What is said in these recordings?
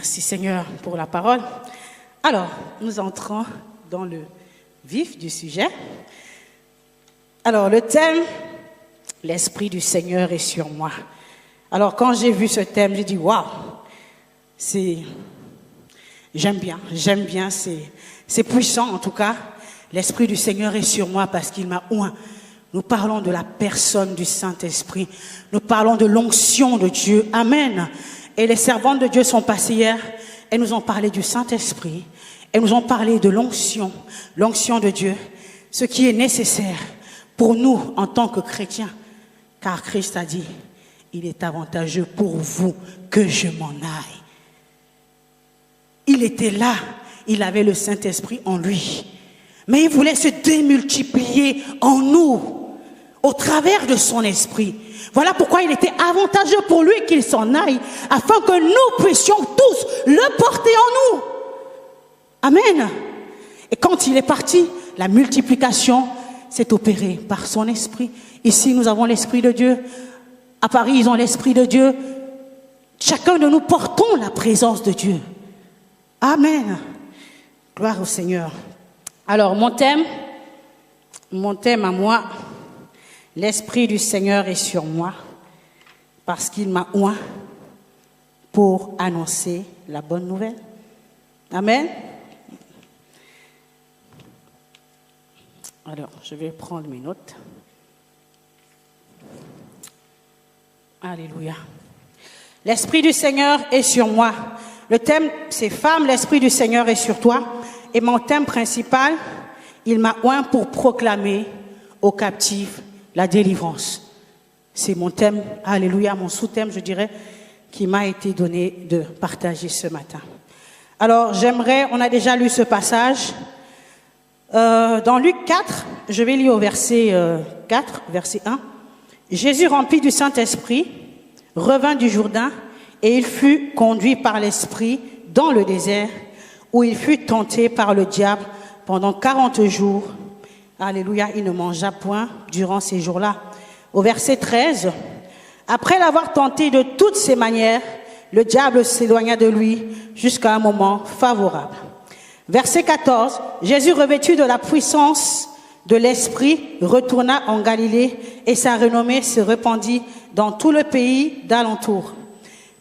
Merci Seigneur pour la parole. Alors, nous entrons dans le vif du sujet. Alors, le thème, l'Esprit du Seigneur est sur moi. Alors, quand j'ai vu ce thème, j'ai dit, waouh, j'aime bien, c'est puissant en tout cas. L'Esprit du Seigneur est sur moi parce qu'il m'a oint. Nous parlons de la personne du Saint-Esprit. Nous parlons de l'onction de Dieu. Amen. Et les servantes de Dieu sont passées hier et nous ont parlé du Saint-Esprit. Et nous ont parlé de l'onction de Dieu. Ce qui est nécessaire pour nous en tant que chrétiens. Car Christ a dit, il est avantageux pour vous que je m'en aille. Il était là. Il avait le Saint-Esprit en lui. Mais il voulait se démultiplier en nous. Au travers de son esprit. Voilà pourquoi il était avantageux pour lui qu'il s'en aille, afin que nous puissions tous le porter en nous. Amen. Et quand il est parti, la multiplication s'est opérée par son esprit. Ici, nous avons l'Esprit de Dieu. À Paris, ils ont l'Esprit de Dieu. Chacun de nous portons la présence de Dieu. Amen. Gloire au Seigneur. Alors, mon thème à moi, l'Esprit du Seigneur est sur moi parce qu'il m'a oint pour annoncer la bonne nouvelle. Amen. Alors, je vais prendre mes notes. Alléluia. L'Esprit du Seigneur est sur moi. Le thème, c'est Femme, l'Esprit du Seigneur est sur toi. Et mon thème principal, il m'a oint pour proclamer aux captifs la délivrance. C'est mon thème, alléluia, mon sous-thème, je dirais, qui m'a été donné de partager ce matin. Alors, on a déjà lu ce passage. Dans Luc 4, je vais lire au verset 4, verset 1. Jésus, rempli du Saint-Esprit, revint du Jourdain et il fut conduit par l'Esprit dans le désert où il fut tenté par le diable pendant 40 jours. Alléluia, il ne mangea point durant ces jours-là. Au verset 13, après l'avoir tenté de toutes ses manières, le diable s'éloigna de lui jusqu'à un moment favorable. Verset 14, Jésus, revêtu de la puissance de l'Esprit, retourna en Galilée et sa renommée se répandit dans tout le pays d'alentour.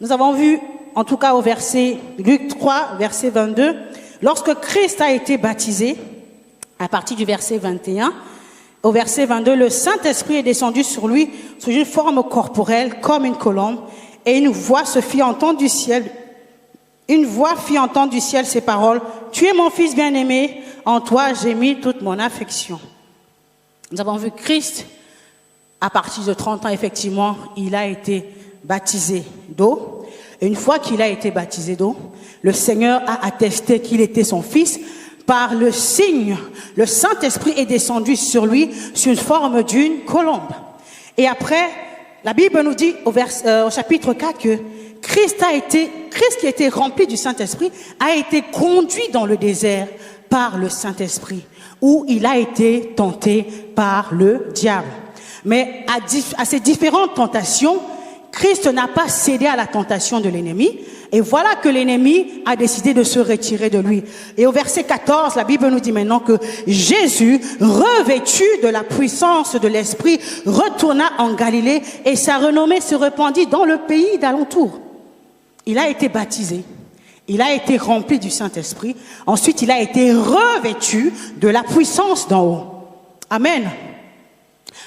Nous avons vu, en tout cas au verset Luc 3, verset 22, lorsque Christ a été baptisé, à partir du verset 21, au verset 22, le Saint-Esprit est descendu sur lui sous une forme corporelle comme une colombe, et une voix fit entendre du ciel ces paroles, « Tu es mon Fils bien-aimé, en toi j'ai mis toute mon affection. » Nous avons vu Christ, à partir de 30 ans, effectivement, il a été baptisé d'eau. Et une fois qu'il a été baptisé d'eau, le Seigneur a attesté qu'il était son Fils. Par le signe, le Saint-Esprit est descendu sur lui sous une forme d'une colombe. Et après, la Bible nous dit au chapitre 4 que Christ qui était rempli du Saint-Esprit a été conduit dans le désert par le Saint-Esprit, où il a été tenté par le diable. Mais à ces différentes tentations, Christ n'a pas cédé à la tentation de l'ennemi. Et voilà que l'ennemi a décidé de se retirer de lui. Et au verset 14, la Bible nous dit maintenant que Jésus, revêtu de la puissance de l'Esprit, retourna en Galilée et sa renommée se répandit dans le pays d'alentour. Il a été baptisé. Il a été rempli du Saint-Esprit. Ensuite, il a été revêtu de la puissance d'en haut. Amen.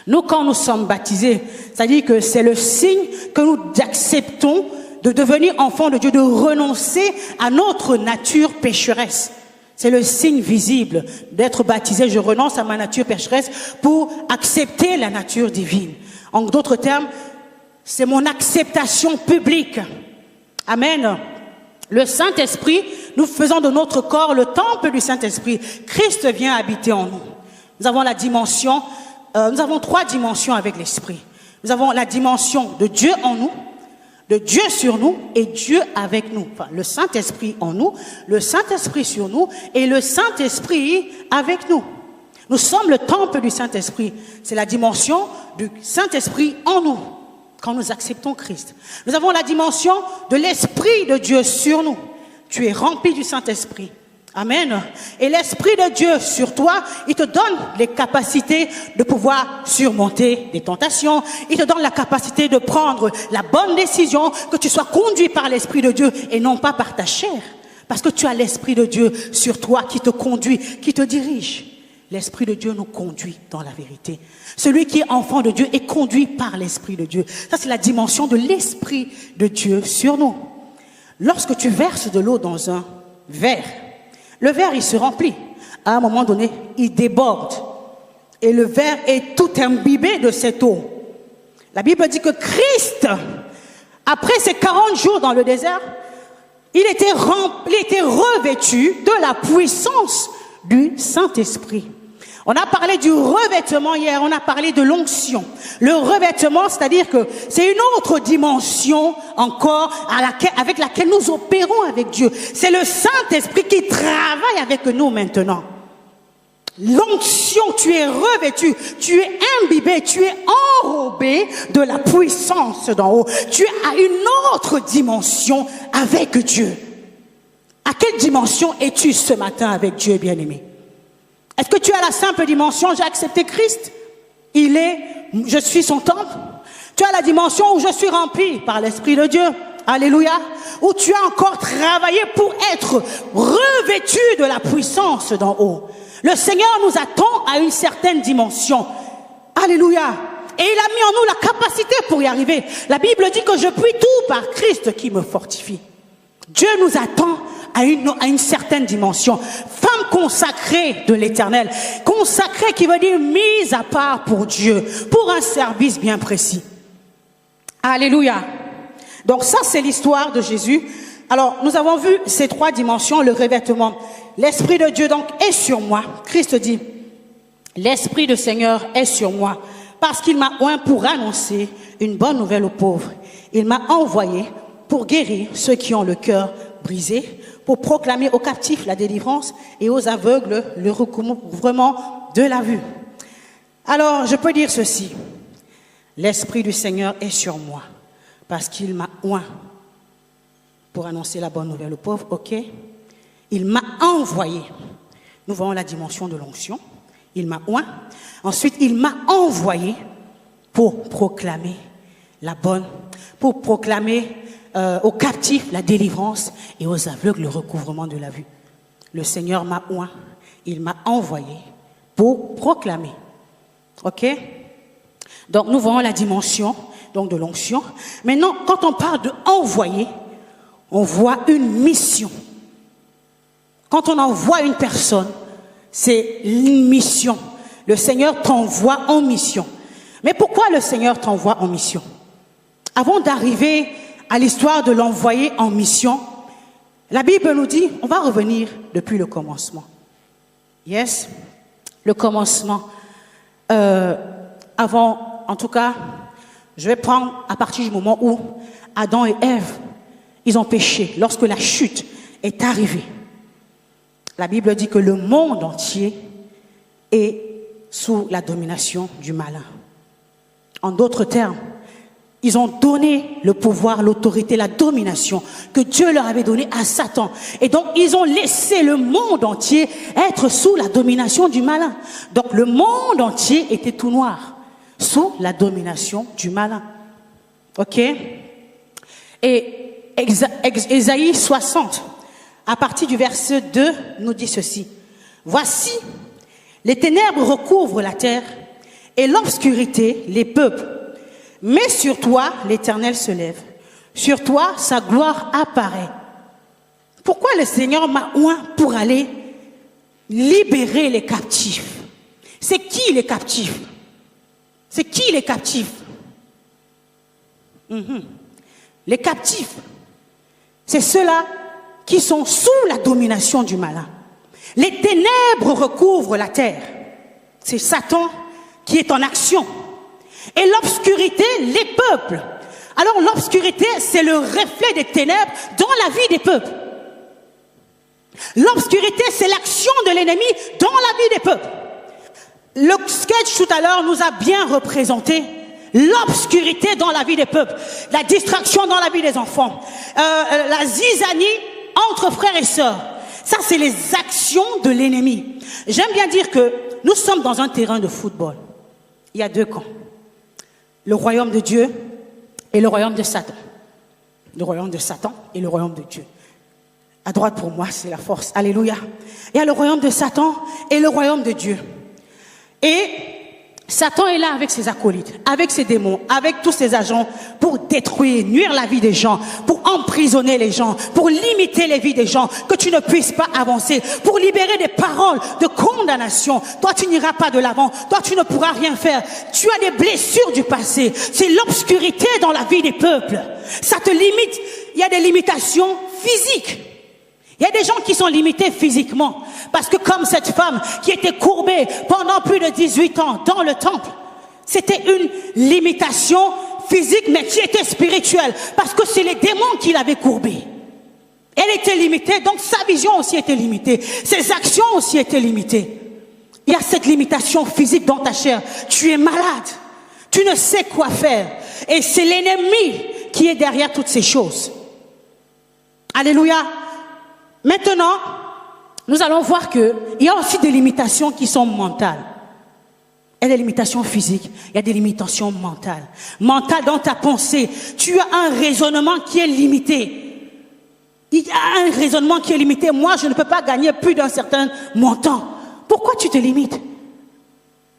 Nous, quand nous sommes baptisés, ça dit que c'est le signe que nous acceptons de devenir enfants de Dieu, de renoncer à notre nature pécheresse. C'est le signe visible d'être baptisé. Je renonce à ma nature pécheresse pour accepter la nature divine. En d'autres termes, c'est mon acceptation publique. Amen. Le Saint-Esprit, nous faisons de notre corps le temple du Saint-Esprit. Christ vient habiter en nous. Nous avons nous avons 3 dimensions avec l'Esprit. Nous avons la dimension de Dieu en nous, de Dieu sur nous et Dieu avec nous. Enfin, le Saint-Esprit en nous, le Saint-Esprit sur nous et le Saint-Esprit avec nous. Nous sommes le temple du Saint-Esprit. C'est la dimension du Saint-Esprit en nous, quand nous acceptons Christ. Nous avons la dimension de l'Esprit de Dieu sur nous. tu es rempli du Saint-Esprit. Amen. Et l'Esprit de Dieu sur toi, il te donne les capacités de pouvoir surmonter des tentations. Il te donne la capacité de prendre la bonne décision, que tu sois conduit par l'Esprit de Dieu et non pas par ta chair. Parce que tu as l'Esprit de Dieu sur toi qui te conduit, qui te dirige. L'Esprit de Dieu nous conduit dans la vérité. Celui qui est enfant de Dieu est conduit par l'Esprit de Dieu. Ça, c'est la dimension de l'Esprit de Dieu sur nous. Lorsque tu verses de l'eau dans un verre, le verre, il se remplit. À un moment donné, il déborde. Et le verre est tout imbibé de cette eau. La Bible dit que Christ, après ces 40 jours dans le désert, il était revêtu de la puissance du Saint-Esprit. On a parlé du revêtement hier, on a parlé de l'onction. Le revêtement, c'est-à-dire que c'est une autre dimension encore avec laquelle nous opérons avec Dieu. C'est le Saint-Esprit qui travaille avec nous maintenant. L'onction, tu es revêtu, tu es imbibé, tu es enrobé de la puissance d'en haut. Tu es à une autre dimension avec Dieu. À quelle dimension es-tu ce matin avec Dieu, bien-aimé? Est-ce que tu as la simple dimension, j'ai accepté Christ, je suis son temple? Tu as la dimension où je suis rempli par l'Esprit de Dieu, alléluia, où tu as encore travaillé pour être revêtu de la puissance d'en haut. Le Seigneur nous attend à une certaine dimension, alléluia, et il a mis en nous la capacité pour y arriver. La Bible dit que je puis tout par Christ qui me fortifie. Dieu nous attend à une certaine dimension. Femme consacrée de l'Éternel. Consacrée qui veut dire mise à part pour Dieu, pour un service bien précis. Alléluia. Donc ça, c'est l'histoire de Jésus. Alors, nous avons vu ces trois dimensions, le revêtement. L'Esprit de Dieu, donc, est sur moi. Christ dit, l'Esprit du Seigneur est sur moi, parce qu'il m'a oint pour annoncer une bonne nouvelle aux pauvres. Il m'a envoyé pour guérir ceux qui ont le cœur brisé, pour proclamer aux captifs la délivrance et aux aveugles le recouvrement de la vue. Alors, je peux dire ceci. L'Esprit du Seigneur est sur moi, parce qu'il m'a oint pour annoncer la bonne nouvelle aux pauvres, ok? Il m'a envoyé. Nous voyons la dimension de l'onction. Il m'a oint. Ensuite, il m'a envoyé pour proclamer aux captifs la délivrance et aux aveugles le recouvrement de la vue. Le Seigneur m'a oint, il m'a envoyé pour proclamer. Ok? Donc nous voyons la dimension donc de l'onction. Maintenant, quand on parle de envoyer, on voit une mission. Quand on envoie une personne, c'est une mission. Le Seigneur t'envoie en mission. Mais pourquoi le Seigneur t'envoie en mission? Avant d'arriver à l'histoire de l'envoyer en mission, la Bible nous dit, on va revenir depuis le commencement. Yes, le commencement. Avant, en tout cas, je vais prendre à partir du moment où Adam et Ève, ils ont péché, lorsque la chute est arrivée. La Bible dit que le monde entier est sous la domination du malin. En d'autres termes, ils ont donné le pouvoir, l'autorité, la domination que Dieu leur avait donnée à Satan. Et donc, ils ont laissé le monde entier être sous la domination du malin. Donc, le monde entier était tout noir, sous la domination du malin. Ok? Et Ésaïe 60, à partir du verset 2, nous dit ceci. Voici, les ténèbres recouvrent la terre et l'obscurité les peuples. Mais sur toi, l'Éternel se lève. Sur toi, sa gloire apparaît. Pourquoi le Seigneur m'a oint pour aller libérer les captifs? C'est qui les captifs? C'est qui les captifs? Les captifs, c'est ceux-là qui sont sous la domination du malin. Les ténèbres recouvrent la terre. C'est Satan qui est en action. Et l'obscurité, les peuples. Alors l'obscurité, c'est le reflet des ténèbres dans la vie des peuples. L'obscurité, c'est l'action de l'ennemi dans la vie des peuples. Le sketch tout à l'heure nous a bien représenté l'obscurité dans la vie des peuples, la distraction dans la vie des enfants, la zizanie entre frères et sœurs. Ça, c'est les actions de l'ennemi. J'aime bien dire que nous sommes dans un terrain de football. Il y a deux camps. Le royaume de Dieu et le royaume de Satan. Le royaume de Satan et le royaume de Dieu. À droite pour moi, c'est la force. Alléluia. Il y a le royaume de Satan et le royaume de Dieu. Et Satan est là avec ses acolytes, avec ses démons, avec tous ses agents pour détruire, nuire la vie des gens, pour emprisonner les gens, pour limiter les vies des gens, que tu ne puisses pas avancer, pour libérer des paroles de condamnation. Toi, tu n'iras pas de l'avant. Toi, tu ne pourras rien faire. Tu as des blessures du passé. C'est l'obscurité dans la vie des peuples. Ça te limite. Il y a des limitations physiques. Il y a des gens qui sont limités physiquement. Parce que comme cette femme qui était courbée pendant plus de 18 ans dans le temple, c'était une limitation physique mais qui était spirituelle. Parce que c'est les démons qui l'avaient courbée. Elle était limitée, donc sa vision aussi était limitée. Ses actions aussi étaient limitées. Il y a cette limitation physique dans ta chair. Tu es malade. Tu ne sais quoi faire. Et c'est l'ennemi qui est derrière toutes ces choses. Alléluia. Maintenant, nous allons voir qu'il y a aussi des limitations qui sont mentales. Il y a des limitations physiques, il y a des limitations mentales. Mentales dans ta pensée. Tu as un raisonnement qui est limité. Il y a un raisonnement qui est limité. Moi, je ne peux pas gagner plus d'un certain montant. Pourquoi tu te limites?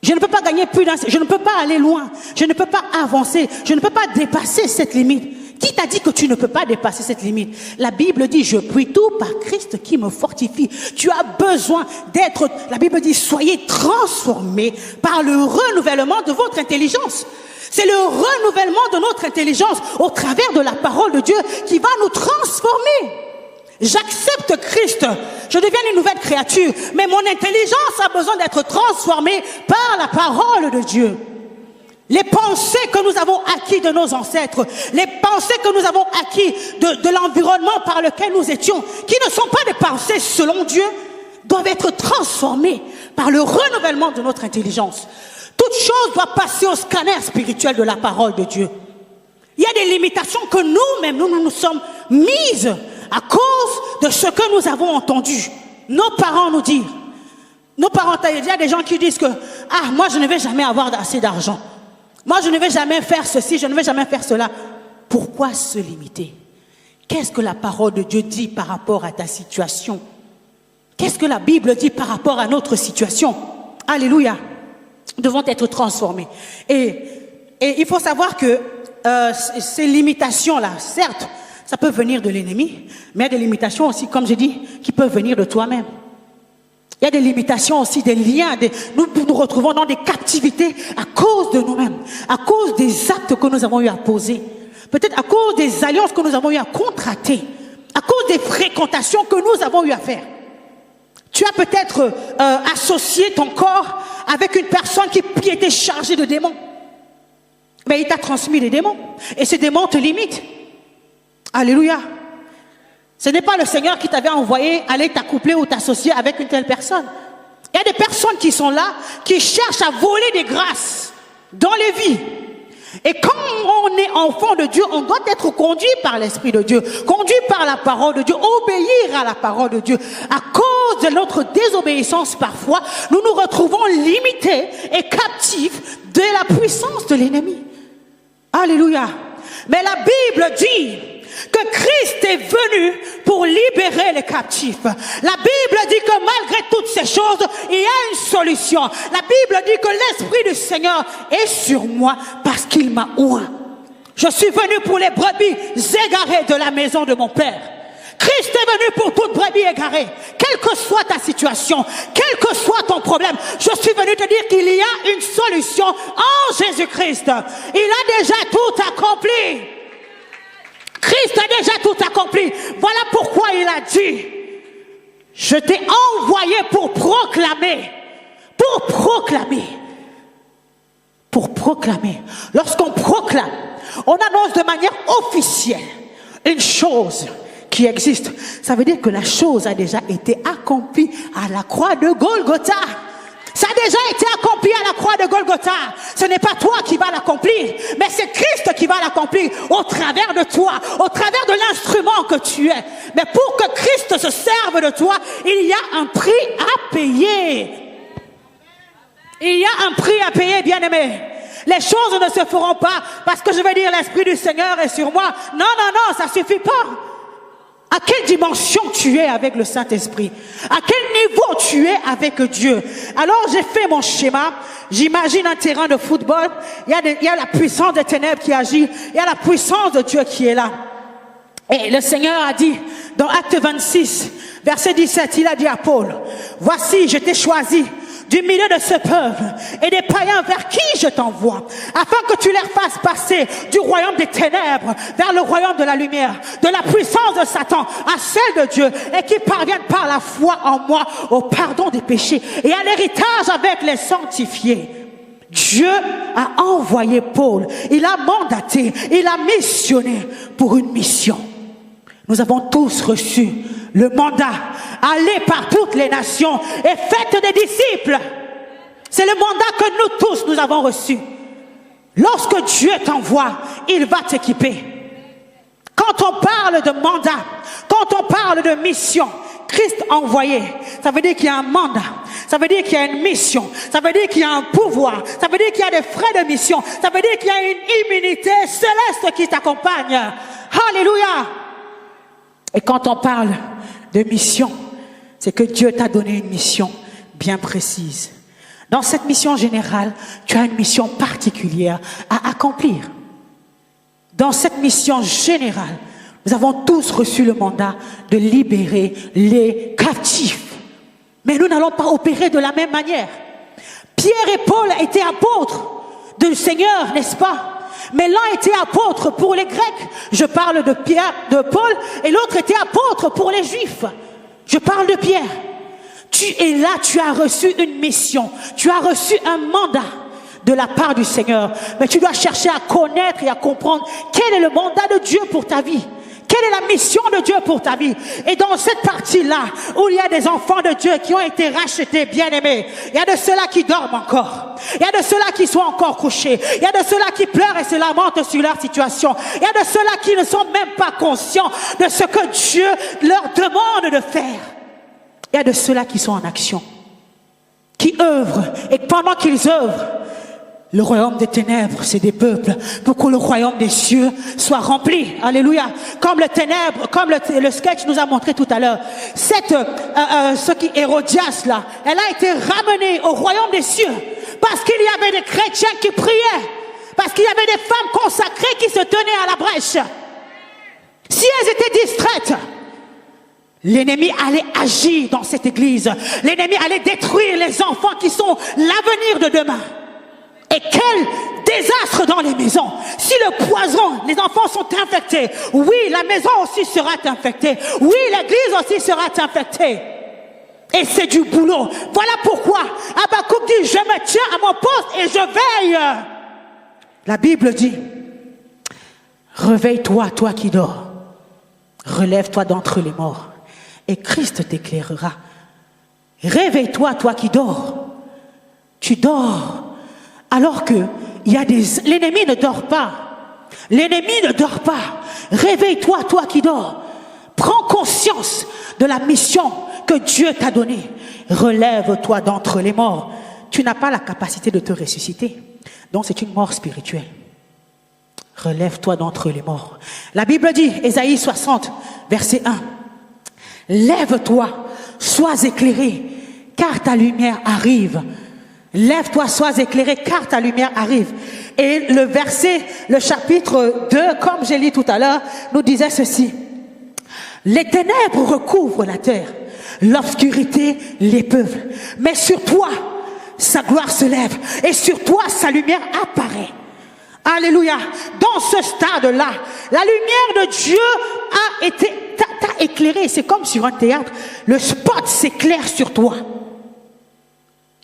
Je ne peux pas gagner plus je ne peux pas aller loin. Je ne peux pas avancer. Je ne peux pas dépasser cette limite. Qui t'a dit que tu ne peux pas dépasser cette limite? La Bible dit, je puis tout par Christ qui me fortifie. Tu as besoin d'être, la Bible dit, soyez transformés par le renouvellement de votre intelligence. C'est le renouvellement de notre intelligence au travers de la parole de Dieu qui va nous transformer. J'accepte Christ, je deviens une nouvelle créature, mais mon intelligence a besoin d'être transformée par la parole de Dieu. Les pensées que nous avons acquis de nos ancêtres, les pensées que nous avons acquis de l'environnement par lequel nous étions, qui ne sont pas des pensées selon Dieu, doivent être transformées par le renouvellement de notre intelligence. Toute chose doit passer au scanner spirituel de la parole de Dieu. Il y a des limitations que nous-mêmes, nous sommes mises à cause de ce que nous avons entendu. Nos parents nous disent. Nos parents, il y a des gens qui disent que « Ah, moi je ne vais jamais avoir assez d'argent. Moi je ne vais jamais faire ceci, je ne vais jamais faire cela. » Pourquoi se limiter? Qu'est-ce que la parole de Dieu dit par rapport à ta situation? Qu'est-ce que la Bible dit par rapport à notre situation? Alléluia. Nous devons être transformés. Et il faut savoir que ces limitations-là, certes, ça peut venir de l'ennemi, mais il y a des limitations aussi, comme j'ai dit, qui peuvent venir de toi-même. Il y a des limitations aussi, des liens. Nous nous retrouvons dans des captivités à cause de nous-mêmes, à cause des actes que nous avons eu à poser, peut-être à cause des alliances que nous avons eu à contracter, à cause des fréquentations que nous avons eu à faire. Tu as peut-être associé ton corps avec une personne qui était chargée de démons. Mais il t'a transmis des démons. Et ces démons te limitent. Alléluia. Ce n'est pas le Seigneur qui t'avait envoyé aller t'accoupler ou t'associer avec une telle personne. Il y a des personnes qui sont là, qui cherchent à voler des grâces dans les vies. Et quand on est enfant de Dieu, on doit être conduit par l'Esprit de Dieu, conduit par la parole de Dieu, obéir à la parole de Dieu. À cause de notre désobéissance parfois, nous nous retrouvons limités et captifs de la puissance de l'ennemi. Alléluia. Mais la Bible dit que Christ est venu pour libérer les captifs. La Bible dit que malgré toutes ces choses, il y a une solution. La Bible dit que l'Esprit du Seigneur est sur moi parce qu'il m'a oint. Je suis venu pour les brebis égarées de la maison de mon Père. Christ est venu pour toute brebis égarée. Quelle que soit ta situation, quel que soit ton problème, je suis venu te dire qu'il y a une solution en Jésus-Christ. Il a déjà tout accompli. Christ a déjà tout accompli. Voilà pourquoi il a dit, je t'ai envoyé pour proclamer. Pour proclamer. Pour proclamer. Lorsqu'on proclame, on annonce de manière officielle une chose qui existe. Ça veut dire que la chose a déjà été accomplie à la croix de Golgotha. Ça a déjà été accompli à la croix de Golgotha. Ce n'est pas toi qui vas l'accomplir, mais c'est Christ qui va l'accomplir au travers de toi, au travers de l'instrument que tu es. Mais pour que Christ se serve de toi, il y a un prix à payer. Il y a un prix à payer, bien-aimé. Les choses ne se feront pas parce que je vais dire l'Esprit du Seigneur est sur moi. Non, non, non, ça suffit pas. À quelle dimension tu es avec le Saint-Esprit? À quel niveau tu es avec Dieu? Alors j'ai fait mon schéma. J'imagine un terrain de football. Il y a la puissance des ténèbres qui agit. Il y a la puissance de Dieu qui est là. Et le Seigneur a dit dans Acte 26, verset 17, il a dit à Paul, voici, je t'ai choisi du milieu de ce peuple et des païens vers qui je t'envoie, afin que tu les fasses passer du royaume des ténèbres vers le royaume de la lumière, de la puissance de Satan à celle de Dieu, et qui parviennent par la foi en moi au pardon des péchés et à l'héritage avec les sanctifiés. Dieu a envoyé Paul, il a mandaté, il a missionné pour une mission. Nous avons tous reçu le mandat, allez par toutes les nations et faites des disciples. C'est le mandat que nous tous nous avons reçu. Lorsque Dieu t'envoie, il va t'équiper. Quand on parle de mandat, quand on parle de mission, Christ envoyé, ça veut dire qu'il y a un mandat, ça veut dire qu'il y a une mission, ça veut dire qu'il y a un pouvoir, ça veut dire qu'il y a des frais de mission, ça veut dire qu'il y a une immunité céleste qui t'accompagne. Alléluia. Et quand on parle de mission, c'est que Dieu t'a donné une mission bien précise. Dans cette mission générale, tu as une mission particulière à accomplir. Dans cette mission générale, nous avons tous reçu le mandat de libérer les captifs. Mais nous n'allons pas opérer de la même manière. Pierre et Paul étaient apôtres du Seigneur, n'est-ce pas? Mais l'un était apôtre pour les Grecs. Je parle de Pierre, de Paul, et l'autre était apôtre pour les Juifs. Je parle de Pierre. Tu es là, tu as reçu une mission. Tu as reçu un mandat de la part du Seigneur. Mais tu dois chercher à connaître et à comprendre quel est le mandat de Dieu pour ta vie. Quelle est la mission de Dieu pour ta vie? Et dans cette partie-là, où il y a des enfants de Dieu qui ont été rachetés, bien-aimés, il y a de ceux-là qui dorment encore. Il y a de ceux-là qui sont encore couchés. Il y a de ceux-là qui pleurent et se lamentent sur leur situation. Il y a de ceux-là qui ne sont même pas conscients de ce que Dieu leur demande de faire. Il y a de ceux-là qui sont en action, qui œuvrent. Et pendant qu'ils œuvrent, le royaume des ténèbres, c'est des peuples, pour que le royaume des cieux soit rempli. Alléluia. Comme le ténèbre, comme le sketch nous a montré tout à l'heure. Ce qui Hérodias là, elle a été ramenée au royaume des cieux. Parce qu'il y avait des chrétiens qui priaient. Parce qu'il y avait des femmes consacrées qui se tenaient à la brèche. Si elles étaient distraites, l'ennemi allait agir dans cette église. L'ennemi allait détruire les enfants qui sont l'avenir de demain. Et quel désastre dans les maisons. Si le poison, les enfants sont infectés, oui, la maison aussi sera infectée. Oui, l'église aussi sera infectée. Et c'est du boulot. Voilà pourquoi Habakkuk dit, je me tiens à mon poste et je veille. La Bible dit, réveille-toi, toi qui dors. Relève-toi d'entre les morts et Christ t'éclairera. Réveille-toi, toi qui dors. Tu dors. Alors que l'ennemi ne dort pas. L'ennemi ne dort pas. Réveille-toi, toi qui dors. Prends conscience de la mission que Dieu t'a donnée. Relève-toi d'entre les morts. Tu n'as pas la capacité de te ressusciter. Donc c'est une mort spirituelle. Relève-toi d'entre les morts. La Bible dit, Ésaïe 60, verset 1. Lève-toi, sois éclairé, car ta lumière arrive. Lève-toi, sois éclairé, car ta lumière arrive. Et le chapitre 2, comme j'ai lu tout à l'heure, nous disait ceci. Les ténèbres recouvrent la terre, l'obscurité les peuples. Mais sur toi, sa gloire se lève, et sur toi, sa lumière apparaît. Alléluia. Dans ce stade-là, la lumière de Dieu t'a éclairé. C'est comme sur un théâtre. Le spot s'éclaire sur toi.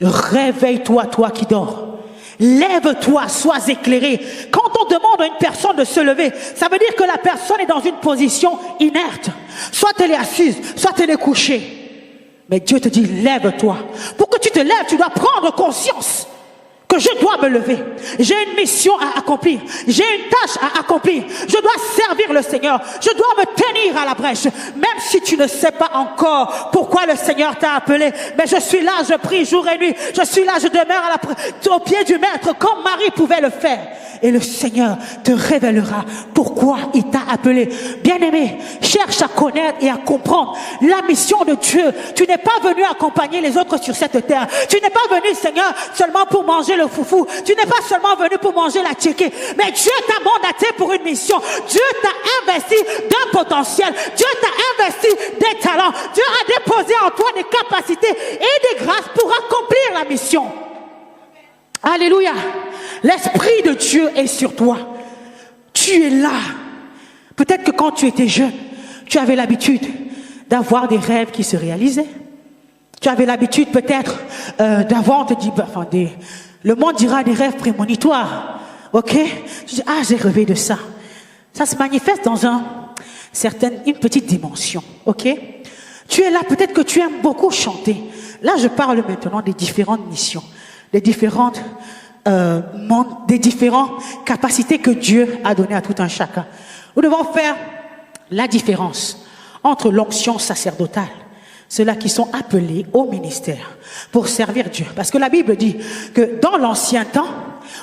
Réveille-toi, toi qui dors. Lève-toi, sois éclairé. Quand on demande à une personne de se lever, ça veut dire que la personne est dans une position inerte. Soit elle est assise, soit elle est couchée. Mais Dieu te dit, lève-toi. Pour que tu te lèves, tu dois prendre conscience que je dois me lever. J'ai une mission à accomplir. J'ai une tâche à accomplir. Je dois servir le Seigneur. Je dois me tenir à la brèche. Même si tu ne sais pas encore pourquoi le Seigneur t'a appelé. Mais je suis là, je prie jour et nuit. Je suis là, je demeure au pied du Maître comme Marie pouvait le faire. Et le Seigneur te révélera pourquoi il t'a appelé. Bien-aimé, cherche à connaître et à comprendre la mission de Dieu. Tu n'es pas venu accompagner les autres sur cette terre. Tu n'es pas venu, Seigneur, seulement pour manger le foufou. Tu n'es pas seulement venu pour manger la tchéké. Mais Dieu t'a mandaté pour une mission. Dieu t'a investi d'un potentiel. Dieu t'a investi des talents. Dieu a déposé en toi des capacités et des grâces pour accomplir la mission. Alléluia. L'Esprit de Dieu est sur toi. Tu es là. Peut-être que quand tu étais jeune, tu avais l'habitude d'avoir des rêves qui se réalisaient. Tu avais l'habitude peut-être d'avoir, on te dit, enfin, le monde dira des rêves prémonitoires. Ok? Tu dis, ah, j'ai rêvé de ça. Ça se manifeste dans une petite dimension. Ok? Tu es là, peut-être que tu aimes beaucoup chanter. Là, je parle maintenant des différentes missions, des différentes des différentes capacités que Dieu a données à tout un chacun. Nous devons faire la différence entre l'onction sacerdotale, ceux-là qui sont appelés au ministère pour servir Dieu. Parce que la Bible dit que dans l'ancien temps,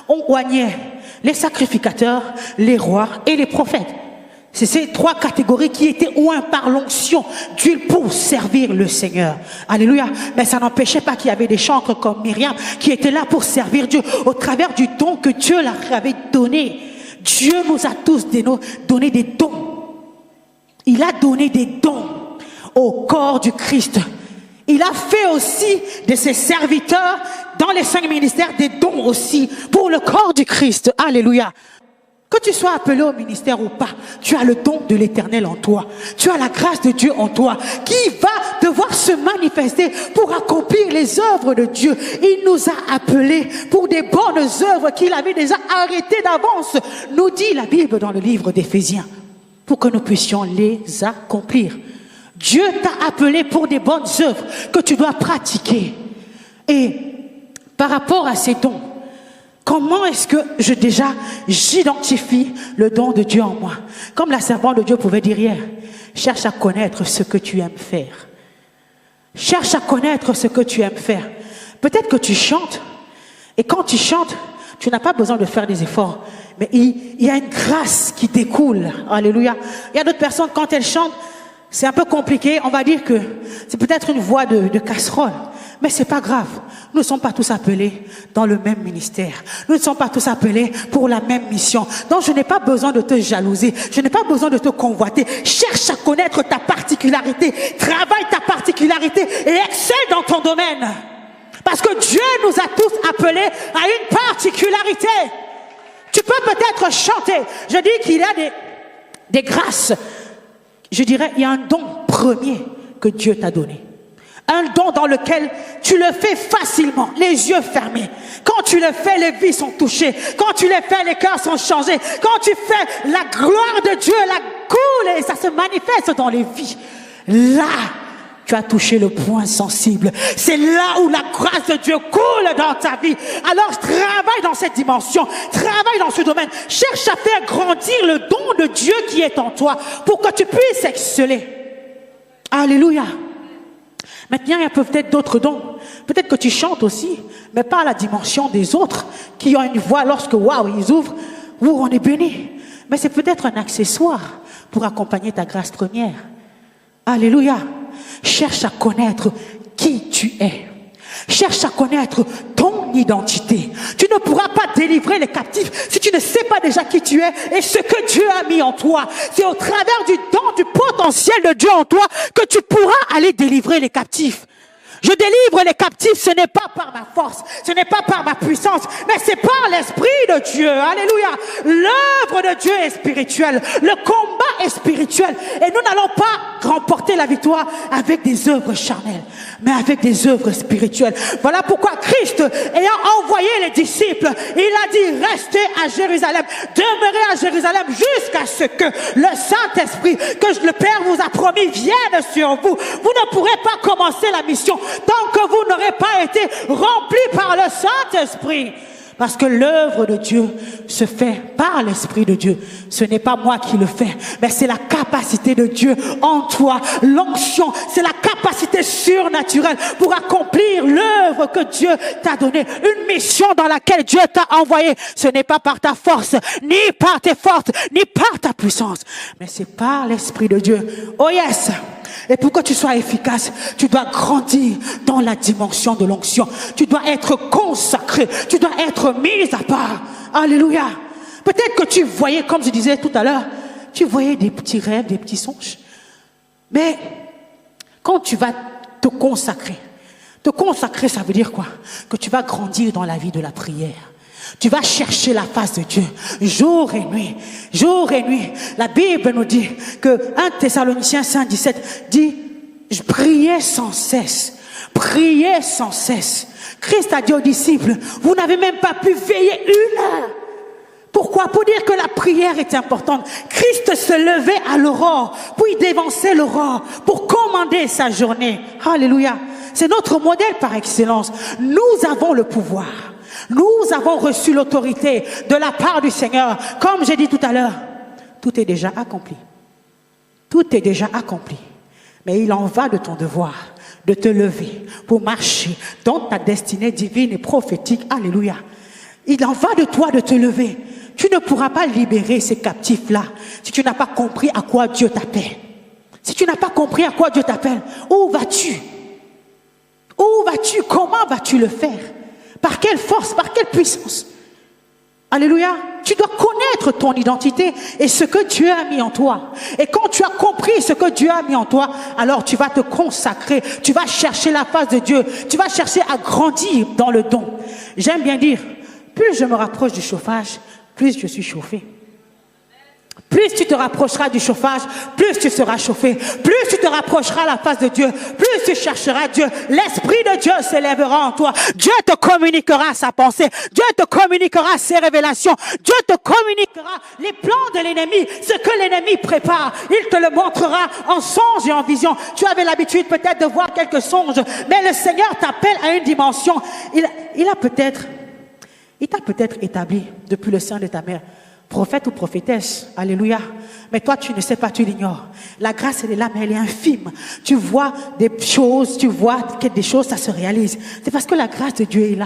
on oignait les sacrificateurs, les rois et les prophètes. C'est ces trois catégories qui étaient oints par l'onction d'huile pour servir le Seigneur. Alléluia. Mais ça n'empêchait pas qu'il y avait des chantres comme Myriam qui étaient là pour servir Dieu au travers du don que Dieu leur avait donné. Dieu nous a tous donné des dons. Il a donné des dons au corps du Christ. Il a fait aussi de ses serviteurs dans les 5 ministères des dons aussi pour le corps du Christ. Alléluia. Que tu sois appelé au ministère ou pas, tu as le don de l'Éternel en toi. Tu as la grâce de Dieu en toi qui va devoir se manifester pour accomplir les œuvres de Dieu. Il nous a appelés pour des bonnes œuvres qu'il avait déjà arrêtées d'avance, nous dit la Bible dans le livre d'Éphésiens, pour que nous puissions les accomplir. Dieu t'a appelé pour des bonnes œuvres que tu dois pratiquer. Et par rapport à ces dons, comment est-ce que j'identifie le don de Dieu en moi? Comme la servante de Dieu pouvait dire hier, cherche à connaître ce que tu aimes faire. Cherche à connaître ce que tu aimes faire. Peut-être que tu chantes, et quand tu chantes, tu n'as pas besoin de faire des efforts, mais il y a une grâce qui découle. Alléluia. Il y a d'autres personnes, quand elles chantent, c'est un peu compliqué, on va dire que c'est peut-être une voix de casserole. Mais c'est pas grave. Nous ne sommes pas tous appelés dans le même ministère. Nous ne sommes pas tous appelés pour la même mission. Donc je n'ai pas besoin de te jalouser. Je n'ai pas besoin de te convoiter. Cherche à connaître ta particularité. Travaille ta particularité et excelle dans ton domaine. Parce que Dieu nous a tous appelés à une particularité. Tu peux peut-être chanter. Je dis qu'il y a des grâces. Je dirais, il y a un don premier que Dieu t'a donné. Un don dans lequel tu le fais facilement, les yeux fermés. Quand tu le fais, les vies sont touchées. Quand tu le fais, les cœurs sont changés. Quand tu fais, la gloire de Dieu, la coule et ça se manifeste dans les vies. Là, tu as touché le point sensible. C'est là où la grâce de Dieu coule dans ta vie. Alors travaille dans cette dimension, travaille dans ce domaine. Cherche à faire grandir le don de Dieu qui est en toi pour que tu puisses exceller. Alléluia. Maintenant, il y a peut-être d'autres dons. Peut-être que tu chantes aussi, mais pas à la dimension des autres qui ont une voix lorsque, waouh, ils ouvrent, on est béni. Mais c'est peut-être un accessoire pour accompagner ta grâce première. Alléluia. Cherche à connaître qui tu es. Cherche à connaître ton identité. Tu ne pourras pas délivrer les captifs si tu ne sais pas déjà qui tu es et ce que Dieu a mis en toi. C'est au travers du don, du potentiel de Dieu en toi que tu pourras aller délivrer les captifs. Je délivre les captifs, ce n'est pas par ma force, ce n'est pas par ma puissance, mais c'est par l'Esprit de Dieu. Alléluia. L'œuvre de Dieu est spirituelle. Le combat est spirituel. Et nous n'allons pas remporter la victoire avec des œuvres charnelles, mais avec des œuvres spirituelles. Voilà pourquoi Christ, ayant envoyé les disciples, il a dit, restez à Jérusalem, demeurez à Jérusalem jusqu'à ce que le Saint-Esprit, que le Père vous a promis, vienne sur vous. Vous ne pourrez pas commencer la mission tant que vous n'aurez pas été remplis par le Saint-Esprit. Parce que l'œuvre de Dieu se fait par l'Esprit de Dieu. Ce n'est pas moi qui le fais, mais c'est la capacité de Dieu en toi. L'onction, c'est la capacité surnaturelle pour accomplir l'œuvre que Dieu t'a donnée. Une mission dans laquelle Dieu t'a envoyé. Ce n'est pas par ta force, ni par tes forces, ni par ta puissance, mais c'est par l'Esprit de Dieu. Oh yes! Et pour que tu sois efficace, tu dois grandir dans la dimension de l'onction. Tu dois être consacré. Tu dois être mis à part. Alléluia. Peut-être que tu voyais, comme je disais tout à l'heure, tu voyais des petits rêves, des petits songes. Mais quand tu vas te consacrer, ça veut dire quoi? Que tu vas grandir dans la vie de la prière. Tu vas chercher la face de Dieu jour et nuit, jour et nuit. La Bible nous dit que 1 Thessaloniciens 5:17 dit priez sans cesse, priez sans cesse. Christ a dit aux disciples, vous n'avez même pas pu veiller une heure. Pourquoi? Pour dire que la prière est importante. Christ se levait à l'aurore, puis dévançait l'aurore pour commander sa journée. Alléluia. C'est notre modèle par excellence. Nous avons le pouvoir. Nous avons reçu l'autorité de la part du Seigneur. Comme j'ai dit tout à l'heure, tout est déjà accompli. Tout est déjà accompli. Mais il en va de ton devoir de te lever pour marcher dans ta destinée divine et prophétique. Alléluia. Il en va de toi de te lever. Tu ne pourras pas libérer ces captifs-là si tu n'as pas compris à quoi Dieu t'appelle. Si tu n'as pas compris à quoi Dieu t'appelle, où vas-tu? Où vas-tu? Comment vas-tu le faire? Par quelle force? Par quelle puissance? Alléluia. Tu dois connaître ton identité et ce que Dieu a mis en toi. Et quand tu as compris ce que Dieu a mis en toi, alors tu vas te consacrer. Tu vas chercher la face de Dieu. Tu vas chercher à grandir dans le don. J'aime bien dire, plus je me rapproche du chauffage, plus je suis chauffé. Plus tu te rapprocheras du chauffage, plus tu seras chauffé. Plus tu te rapprocheras à la face de Dieu, plus tu chercheras Dieu. L'Esprit de Dieu s'élèvera en toi. Dieu te communiquera sa pensée. Dieu te communiquera ses révélations. Dieu te communiquera les plans de l'ennemi, ce que l'ennemi prépare. Il te le montrera en songe et en vision. Tu avais l'habitude peut-être de voir quelques songes, mais le Seigneur t'appelle à une dimension. Il t'a peut-être établi depuis le sein de ta mère. Prophète ou prophétesse, alléluia. Mais toi, tu ne sais pas, tu l'ignores. La grâce, elle est là, mais elle est infime. Tu vois des choses, ça se réalise. C'est parce que la grâce de Dieu est là.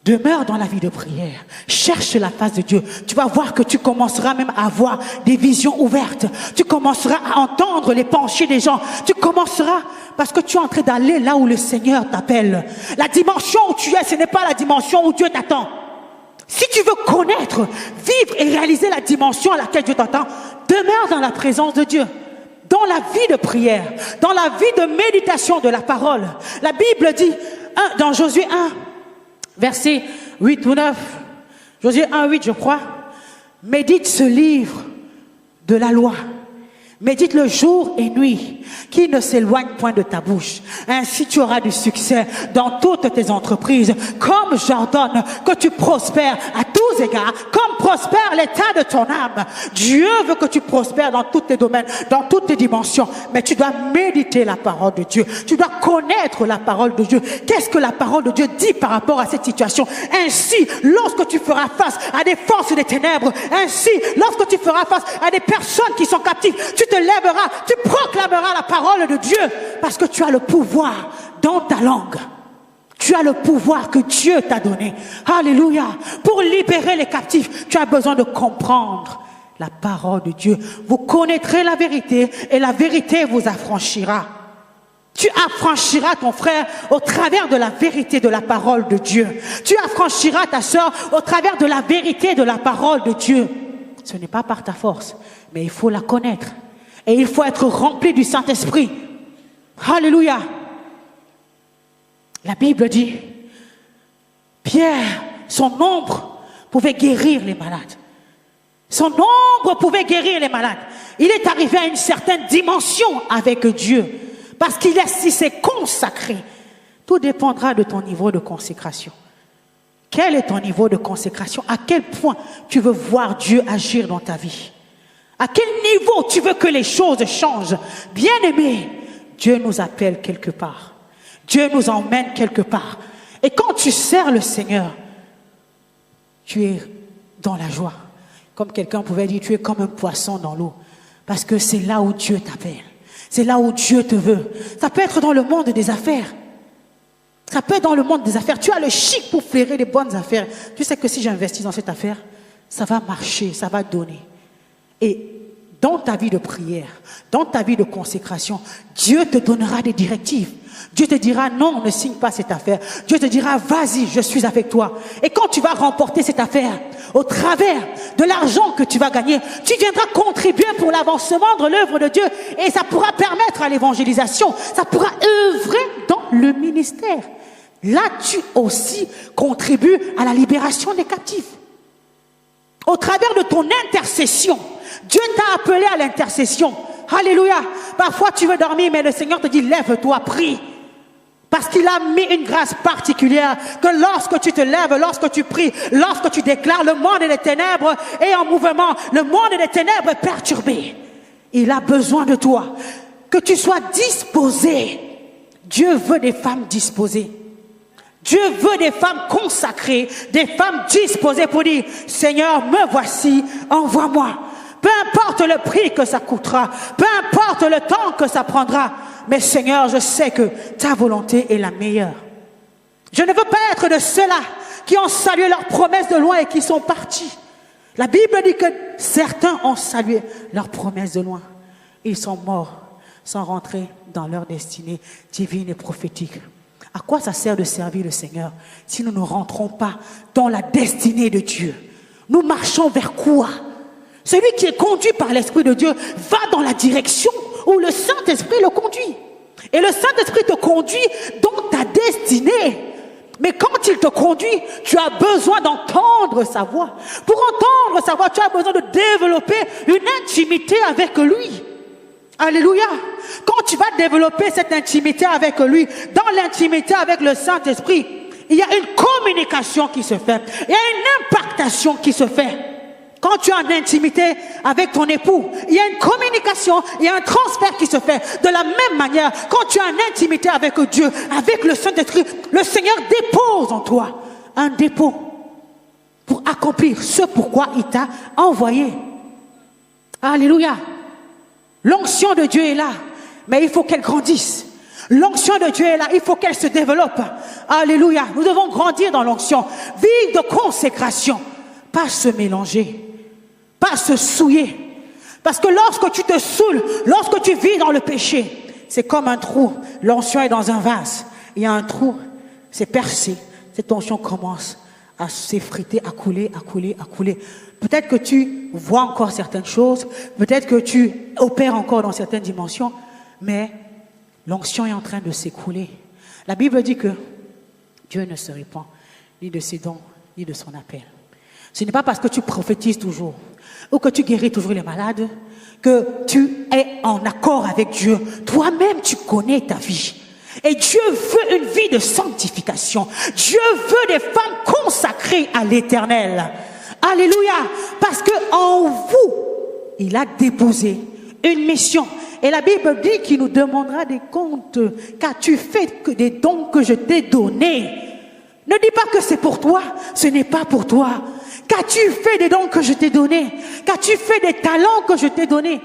Demeure dans la vie de prière. Cherche la face de Dieu. Tu vas voir que tu commenceras même à avoir des visions ouvertes. Tu commenceras à entendre les pensées des gens. Tu commenceras, parce que tu es en train d'aller là où le Seigneur t'appelle. La dimension où tu es, ce n'est pas la dimension où Dieu t'attend. Si tu veux connaître, vivre et réaliser la dimension à laquelle Dieu t'attend, demeure dans la présence de Dieu, dans la vie de prière, dans la vie de méditation de la parole. La Bible dit, dans Josué 1, verset 8 ou 9, Josué 1, 8 je crois, médite ce livre de la loi. Médite le jour et nuit, qu'il ne s'éloigne point de ta bouche. Ainsi tu auras du succès dans toutes tes entreprises. Comme j'ordonne que tu prospères à tous égards, comme prospère l'état de ton âme. Dieu veut que tu prospères dans tous tes domaines, dans toutes tes dimensions. Mais tu dois méditer la parole de Dieu. Tu dois connaître la parole de Dieu. Qu'est-ce que la parole de Dieu dit par rapport à cette situation? Ainsi, lorsque tu feras face à des forces des ténèbres, ainsi, lorsque tu feras face à des personnes qui sont captives, tu te lèveras, tu proclameras la parole de Dieu parce que tu as le pouvoir dans ta langue. Tu as le pouvoir que Dieu t'a donné. Alléluia. Pour libérer les captifs, tu as besoin de comprendre la parole de Dieu. Vous connaîtrez la vérité et la vérité vous affranchira. Tu affranchiras ton frère au travers de la vérité de la parole de Dieu. Tu affranchiras ta sœur au travers de la vérité de la parole de Dieu. Ce n'est pas par ta force, mais il faut la connaître. Et il faut être rempli du Saint-Esprit. Alléluia. La Bible dit, Pierre, son ombre pouvait guérir les malades. Son ombre pouvait guérir les malades. Il est arrivé à une certaine dimension avec Dieu parce qu'il s'est consacré. Tout dépendra de ton niveau de consécration. Quel est ton niveau de consécration? À quel point tu veux voir Dieu agir dans ta vie? À quel niveau tu veux que les choses changent? Bien-aimé, Dieu nous appelle quelque part. Dieu nous emmène quelque part. Et quand tu sers le Seigneur, tu es dans la joie. Comme quelqu'un pouvait dire, tu es comme un poisson dans l'eau. Parce que c'est là où Dieu t'appelle. C'est là où Dieu te veut. Ça peut être dans le monde des affaires. Ça peut être dans le monde des affaires. Tu as le chic pour flairer les bonnes affaires. Tu sais que si j'investis dans cette affaire, ça va marcher, ça va donner. Et dans ta vie de prière, dans ta vie de consécration, Dieu te donnera des directives. Dieu te dira non, ne signe pas cette affaire. Dieu te dira vas-y, je suis avec toi. Et quand tu vas remporter cette affaire, au travers de l'argent que tu vas gagner, tu viendras contribuer pour l'avancement de l'œuvre de Dieu et ça pourra permettre à l'évangélisation, ça pourra œuvrer dans le ministère. Là, tu aussi contribues à la libération des captifs. Au travers de ton intercession, Dieu t'a appelé à l'intercession. Alléluia. Parfois tu veux dormir, mais le Seigneur te dit lève-toi, prie. Parce qu'il a mis une grâce particulière que lorsque tu te lèves, lorsque tu pries, lorsque tu déclares, le monde des ténèbres est en mouvement, le monde des ténèbres est perturbé. Il a besoin de toi. Que tu sois disposé. Dieu veut des femmes disposées. Dieu veut des femmes consacrées, des femmes disposées pour dire Seigneur, me voici, envoie-moi. Peu importe le prix que ça coûtera, peu importe le temps que ça prendra, mais Seigneur, je sais que ta volonté est la meilleure. Je ne veux pas être de ceux-là qui ont salué leurs promesses de loin et qui sont partis. La Bible dit que certains ont salué leurs promesses de loin. Ils sont morts sans rentrer dans leur destinée divine et prophétique. À quoi ça sert de servir le Seigneur si nous ne rentrons pas dans la destinée de Dieu? Nous marchons vers quoi? Celui qui est conduit par l'Esprit de Dieu va dans la direction où le Saint-Esprit le conduit. Et le Saint-Esprit te conduit dans ta destinée. Mais quand il te conduit, tu as besoin d'entendre sa voix. Pour entendre sa voix, tu as besoin de développer une intimité avec lui. Alléluia. Quand tu vas développer cette intimité avec lui, dans l'intimité avec le Saint-Esprit, il y a une communication qui se fait. Il y a une impactation qui se fait. Quand tu es en intimité avec ton époux, il y a une communication, il y a un transfert qui se fait. De la même manière, quand tu es en intimité avec Dieu, avec le Saint-Esprit, le Seigneur dépose en toi un dépôt pour accomplir ce pourquoi il t'a envoyé. Alléluia. L'onction de Dieu est là, mais il faut qu'elle grandisse. L'onction de Dieu est là, il faut qu'elle se développe. Alléluia. Nous devons grandir dans l'onction. Vivre de consécration. Pas se mélanger. Pas se souiller. Parce que lorsque tu te saoules, lorsque tu vis dans le péché, c'est comme un trou. L'onction est dans un vase. Il y a un trou, c'est percé. Cette onction commence à s'effriter, à couler, à couler, à couler. Peut-être que tu vois encore certaines choses, peut-être que tu opères encore dans certaines dimensions, mais l'onction est en train de s'écouler. La Bible dit que Dieu ne se répand ni de ses dons, ni de son appel. Ce n'est pas parce que tu prophétises toujours, ou que tu guéris toujours les malades, que tu es en accord avec Dieu. Toi-même, tu connais ta vie. Et Dieu veut une vie de sanctification. Dieu veut des femmes consacrées à l'Éternel. Alléluia. Parce que en vous, il a déposé une mission. Et la Bible dit qu'il nous demandera des comptes. Qu'as-tu fait que des dons que je t'ai donnés? Ne dis pas que c'est pour toi. Ce n'est pas pour toi. Qu'as-tu fait des dons que je t'ai donnés? Qu'as-tu fait des talents que je t'ai donnés?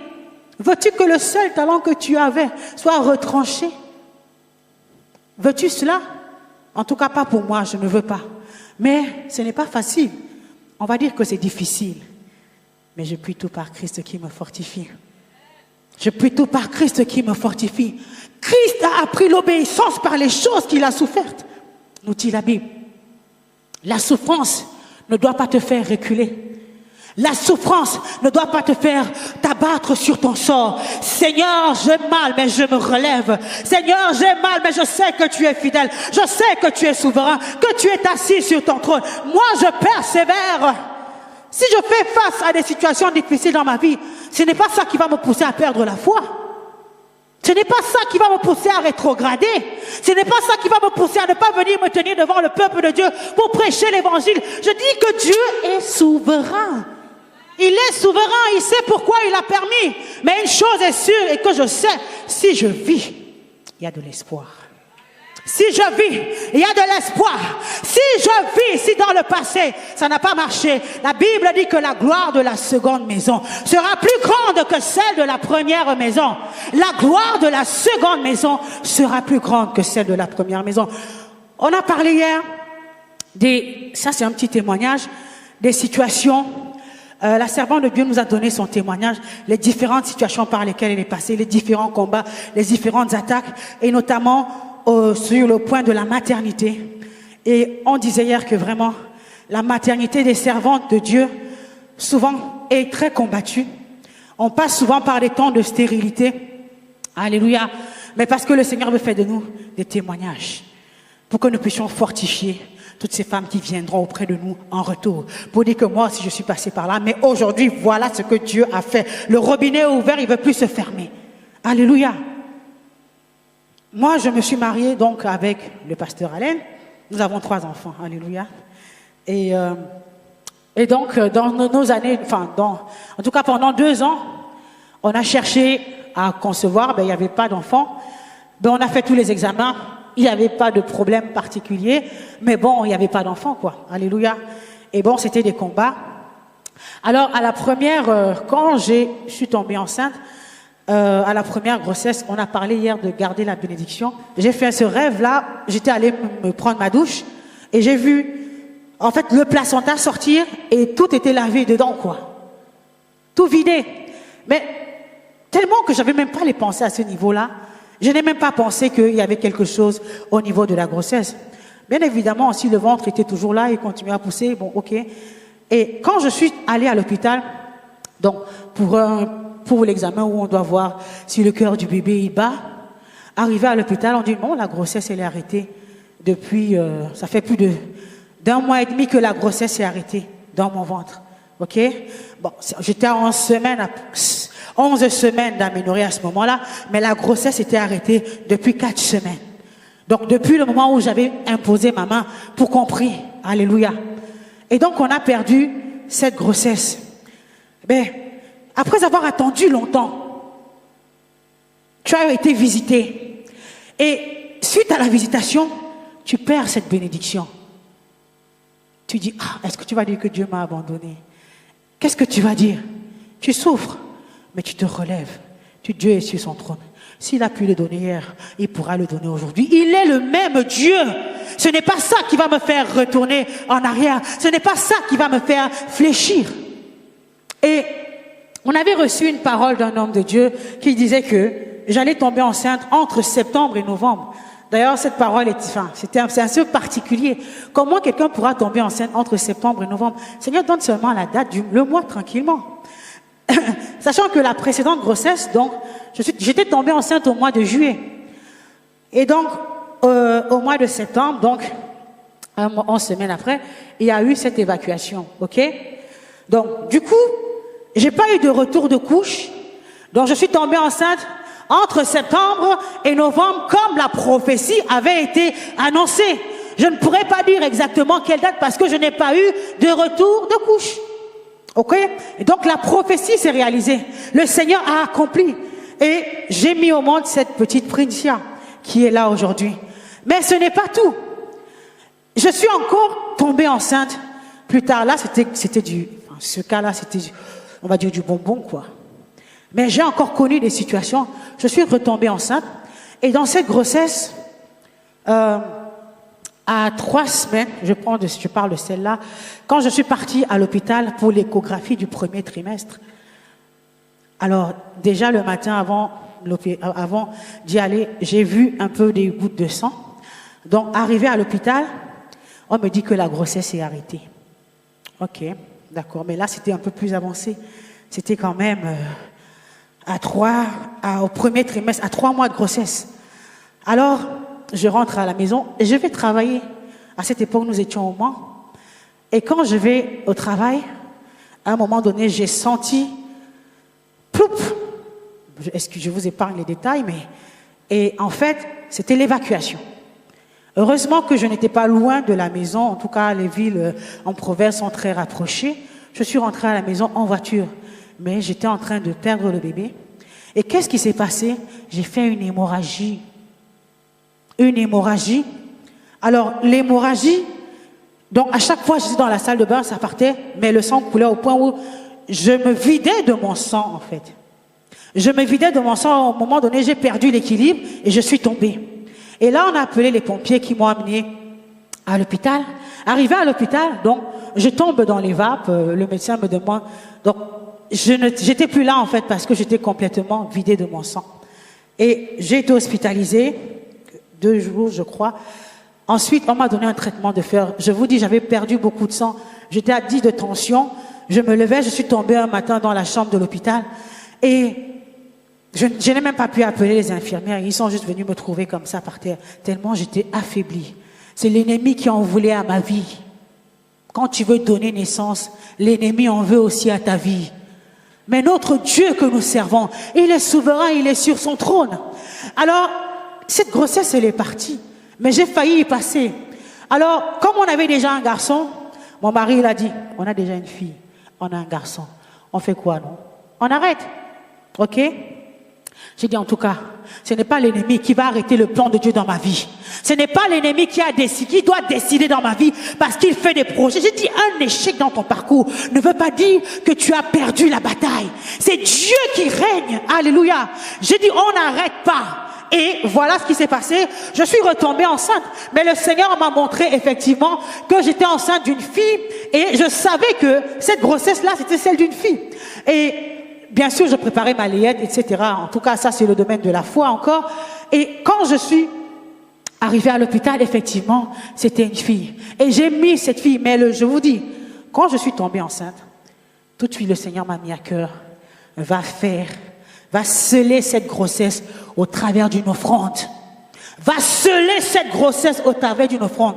Veux-tu que le seul talent que tu avais soit retranché? Veux-tu cela? En tout cas, pas pour moi, je ne veux pas. Mais ce n'est pas facile. On va dire que c'est difficile. Mais je puis tout par Christ qui me fortifie. Je puis tout par Christ qui me fortifie. Christ a appris l'obéissance par les choses qu'il a souffertes. Nous dit la Bible. La souffrance ne doit pas te faire reculer. La souffrance ne doit pas te faire t'abattre sur ton sort. Seigneur, j'ai mal, mais je me relève. Seigneur, j'ai mal, mais je sais que tu es fidèle. Je sais que tu es souverain, que tu es assis sur ton trône. Moi, je persévère. Si je fais face à des situations difficiles dans ma vie, ce n'est pas ça qui va me pousser à perdre la foi. Ce n'est pas ça qui va me pousser à rétrograder. Ce n'est pas ça qui va me pousser à ne pas venir me tenir devant le peuple de Dieu pour prêcher l'évangile. Je dis que Dieu est souverain. Il est souverain, il sait pourquoi il a permis. Mais une chose est sûre et que je sais, si je vis, il y a de l'espoir. Si je vis, il y a de l'espoir. Si je vis, si dans le passé, ça n'a pas marché, la Bible dit que la gloire de la seconde maison sera plus grande que celle de la première maison. La gloire de la seconde maison sera plus grande que celle de la première maison. On a parlé hier ça c'est un petit témoignage, des situations. La servante de Dieu nous a donné son témoignage, les différentes situations par lesquelles elle est passée, les différents combats, les différentes attaques, et notamment sur le point de la maternité. Et on disait hier que vraiment, la maternité des servantes de Dieu, souvent, est très combattue. On passe souvent par des temps de stérilité. Alléluia. Mais parce que le Seigneur veut faire de nous des témoignages, pour que nous puissions fortifier toutes ces femmes qui viendront auprès de nous en retour, pour dire que moi aussi je suis passé par là, mais aujourd'hui, voilà ce que Dieu a fait. Le robinet est ouvert, il ne veut plus se fermer. Alléluia. Moi, je me suis mariée donc avec le pasteur Alain. Nous avons 3 enfants. Alléluia. Et donc, dans nos années, en tout cas pendant 2 ans, on a cherché à concevoir. Il n'y avait pas d'enfants. On a fait tous les examens. Il n'y avait pas de problème particulier. Mais bon, il n'y avait pas d'enfants, quoi. Alléluia. Et bon, c'était des combats. Alors, à la première, quand je suis tombée enceinte, à la première grossesse, on a parlé hier de garder la bénédiction. J'ai fait ce rêve-là. J'étais allée me prendre ma douche et j'ai vu, en fait, le placenta sortir et tout était lavé dedans, quoi. Tout vidé. Mais tellement que j'avais même pas les pensées à ce niveau-là. Je n'ai même pas pensé qu'il y avait quelque chose au niveau de la grossesse. Bien évidemment, si le ventre était toujours là et continuait à pousser, bon, ok. Et quand je suis allée à l'hôpital, donc pour l'examen où on doit voir si le cœur du bébé il bat, arrivé à l'hôpital, on dit non, la grossesse elle est arrêtée depuis, ça fait plus d'un mois et demi que la grossesse est arrêtée dans mon ventre. Ok? Bon, j'étais en 11 semaines d'aménorrhée à ce moment-là, mais la grossesse était arrêtée depuis 4 semaines. Donc depuis le moment où j'avais imposé ma main pour qu'on prie, alléluia. Et donc on a perdu cette grossesse. Après avoir attendu longtemps, tu as été visité. Et suite à la visitation, tu perds cette bénédiction. Tu dis, est-ce que tu vas dire que Dieu m'a abandonné? Qu'est-ce que tu vas dire? Tu souffres, mais tu te relèves. Dieu est sur son trône. S'il a pu le donner hier, il pourra le donner aujourd'hui. Il est le même Dieu. Ce n'est pas ça qui va me faire retourner en arrière. Ce n'est pas ça qui va me faire fléchir. Et on avait reçu une parole d'un homme de Dieu qui disait que j'allais tomber enceinte entre septembre et novembre. D'ailleurs, cette parole c'est un peu particulier. Comment quelqu'un pourra tomber enceinte entre septembre et novembre? Seigneur, donne seulement la date, le mois tranquillement. Sachant que la précédente grossesse, donc, j'étais tombée enceinte au mois de juillet. Et donc, au mois de septembre, donc, 11 semaines après, il y a eu cette évacuation, ok? Donc, du coup, j'ai pas eu de retour de couche. Donc, je suis tombée enceinte entre septembre et novembre, comme la prophétie avait été annoncée. Je ne pourrais pas dire exactement quelle date parce que je n'ai pas eu de retour de couche. Ok? Et donc la prophétie s'est réalisée. Le Seigneur a accompli. Et j'ai mis au monde cette petite Princia qui est là aujourd'hui. Mais ce n'est pas tout. Je suis encore tombée enceinte. Plus tard, là, ce cas-là, c'était, on va dire, du bonbon, quoi. Mais j'ai encore connu des situations. Je suis retombée enceinte. Et dans cette grossesse, à 3 semaines, je parle de celle-là, quand je suis partie à l'hôpital pour l'échographie du premier trimestre. Alors, déjà le matin avant d'y aller, j'ai vu un peu des gouttes de sang. Donc, arrivé à l'hôpital, on me dit que la grossesse est arrêtée. Ok, d'accord, mais là, c'était un peu plus avancé. C'était quand même au premier trimestre, à 3 mois de grossesse. Alors, je rentre à la maison et je vais travailler. À cette époque, nous étions au Mans. Et quand je vais au travail, À un moment donné, j'ai senti, ploup, je vous épargne les détails, mais, et en fait, c'était l'évacuation. Heureusement que je n'étais pas loin de la maison, en tout cas, les villes en province sont très rapprochées. Je suis rentrée à la maison en voiture, mais j'étais en train de perdre le bébé. Et qu'est-ce qui s'est passé? J'ai fait une hémorragie. Une hémorragie. Alors, l'hémorragie, donc à chaque fois que j'étais dans la salle de bain, ça partait, mais le sang coulait au point où je me vidais de mon sang, en fait. Je me vidais de mon sang, à un moment donné, j'ai perdu l'équilibre et je suis tombée. Et là, on a appelé les pompiers qui m'ont amené à l'hôpital. Arrivé à l'hôpital, donc, je tombe dans les vapes, le médecin me demande, donc, j'étais plus là, en fait, parce que j'étais complètement vidée de mon sang. Et j'ai été hospitalisée, 2 jours, je crois. Ensuite, on m'a donné un traitement de fer. Je vous dis, j'avais perdu beaucoup de sang. J'étais à 10 de tension. Je me levais, je suis tombée un matin dans la chambre de l'hôpital. Et je n'ai même pas pu appeler les infirmières. Ils sont juste venus me trouver comme ça par terre. Tellement j'étais affaiblie. C'est l'ennemi qui en voulait à ma vie. Quand tu veux donner naissance, l'ennemi en veut aussi à ta vie. Mais notre Dieu que nous servons, il est souverain, il est sur son trône. Alors, cette grossesse, elle est partie. Mais j'ai failli y passer. Alors, comme on avait déjà un garçon, mon mari, il a dit, on a déjà une fille, on a un garçon. On fait quoi, non? On arrête. OK? J'ai dit, en tout cas, ce n'est pas l'ennemi qui va arrêter le plan de Dieu dans ma vie. Ce n'est pas l'ennemi qui doit décider dans ma vie parce qu'il fait des projets. J'ai dit, un échec dans ton parcours ne veut pas dire que tu as perdu la bataille. C'est Dieu qui règne. Alléluia. J'ai dit, on n'arrête pas. Et voilà ce qui s'est passé. Je suis retombée enceinte. Mais le Seigneur m'a montré effectivement que j'étais enceinte d'une fille. Et je savais que cette grossesse-là, c'était celle d'une fille. Et bien sûr, je préparais ma layette, etc. En tout cas, ça, c'est le domaine de la foi encore. Et quand je suis arrivée à l'hôpital, effectivement, c'était une fille. Et j'ai mis cette fille. Mais je vous dis, quand je suis tombée enceinte, tout de suite, le Seigneur m'a mis à cœur. Va sceller cette grossesse au travers d'une offrande. Va sceller cette grossesse au travers d'une offrande.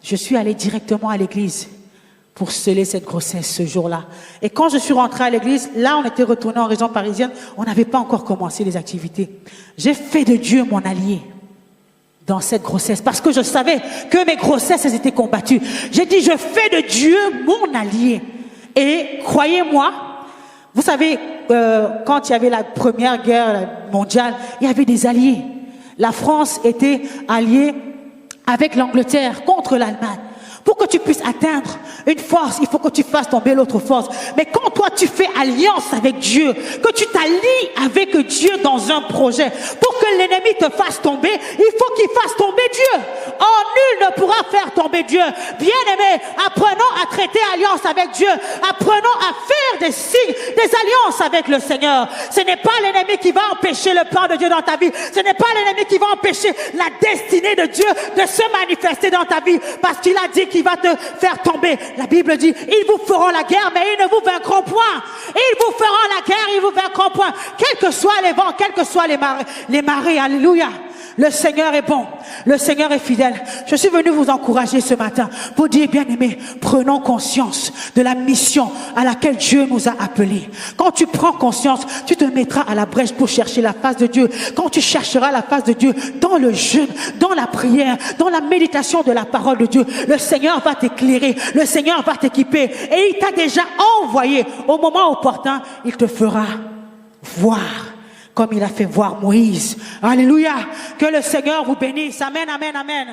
Je suis allée directement à l'église pour sceller cette grossesse ce jour-là. Et quand je suis rentrée à l'église, là on était retourné en région parisienne, on n'avait pas encore commencé les activités. J'ai fait de Dieu mon allié dans cette grossesse parce que je savais que mes grossesses elles étaient combattues. J'ai dit je fais de Dieu mon allié. Et croyez-moi, vous savez, quand il y avait la première guerre mondiale, il y avait des alliés. La France était alliée avec l'Angleterre contre l'Allemagne. Pour que tu puisses atteindre une force, il faut que tu fasses tomber l'autre force. Mais quand toi tu fais alliance avec Dieu, que tu t'allies avec Dieu dans un projet, pour que l'ennemi te fasse tomber, il faut qu'il fasse tomber Dieu. Or, nul ne pourra faire tomber Dieu. Bien-aimés, apprenons à traiter alliance avec Dieu. Apprenons à faire des signes, des alliances avec le Seigneur. Ce n'est pas l'ennemi qui va empêcher le plan de Dieu dans ta vie. Ce n'est pas l'ennemi qui va empêcher la destinée de Dieu de se manifester dans ta vie. Parce qu'il a dit qu'il va te faire tomber. La Bible dit, ils vous feront la guerre, mais ils ne vous vaincront point. Ils vous feront la guerre, ils vous vaincront point. Quels que soient les vents, quels que soient les marées, alléluia. Le Seigneur est bon, le Seigneur est fidèle. Je suis venu vous encourager ce matin pour dire, bien-aimés, prenons conscience de la mission à laquelle Dieu nous a appelés. Quand tu prends conscience, tu te mettras à la brèche pour chercher la face de Dieu. Quand tu chercheras la face de Dieu dans le jeûne, dans la prière, dans la méditation de la parole de Dieu, le Seigneur va t'éclairer, le Seigneur va t'équiper et il t'a déjà envoyé. Au moment opportun, il te fera voir comme il a fait voir Moïse. Alléluia. Que le Seigneur vous bénisse. Amen, amen, amen.